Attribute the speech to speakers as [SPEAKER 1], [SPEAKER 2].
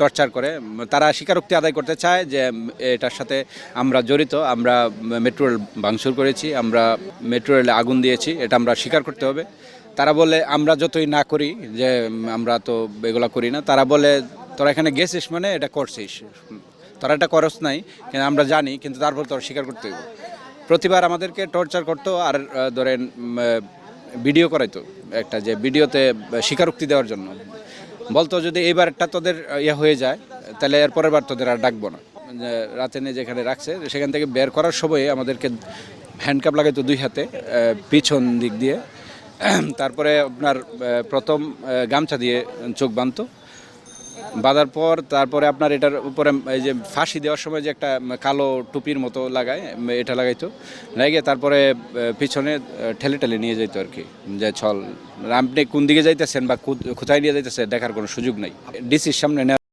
[SPEAKER 1] Torture করে। তারা স্বীকারোক্তি আদায় করতে চায় যে এটার সাথে আমরা জড়িত, আমরা মেট্রো রেল ভাঙচুর করেছি, আমরা মেট্রো রেলে আগুন দিয়েছি, এটা আমরা স্বীকার করতে হবে। তারা বলে আমরা যতই না করি যে আমরা তো এগুলো করি না, তারা বলে তোরা এখানে গেছিস মানে এটা করছিস, তোরা এটা করস নাই কিন্তু আমরা জানি, কিন্তু তারপর তোরা স্বীকার করতে হবে। প্রতিবার আমাদেরকে টর্চার করতো আর ধরেন ভিডিও করাইতো, একটা যে ভিডিওতে স্বীকারোক্তি দেওয়ার জন্য বলতো যদি এইবারটা তোদের হয়ে যায় তাহলে এর পরের বার তোদের আর ডাকবো না। রাতে নিয়ে যেখানে রাখছে সেখান থেকে বের করার সময় আমাদেরকে হ্যান্ডকাপ লাগাইতো 2 হাতে পিছন দিক দিয়ে, তারপরে আপনার প্রথম গামছা দিয়ে চোখ বাঁধতো, বাঁধার পর তারপরে আপনার এটার উপরে এই যে ফাঁসি দেওয়ার সময় যে একটা কালো টুপির মতো লাগায় এটা লাগাইতো, লাগিয়ে তারপরে পিছনে ঠেলে ঠেলে নিয়ে যেত আর কি, যে ছল আপনি কোন দিকে যাইতেছেন বা কোথায় নিয়ে যাইতেছে দেখার কোনো সুযোগ নাই। ডিসির সামনে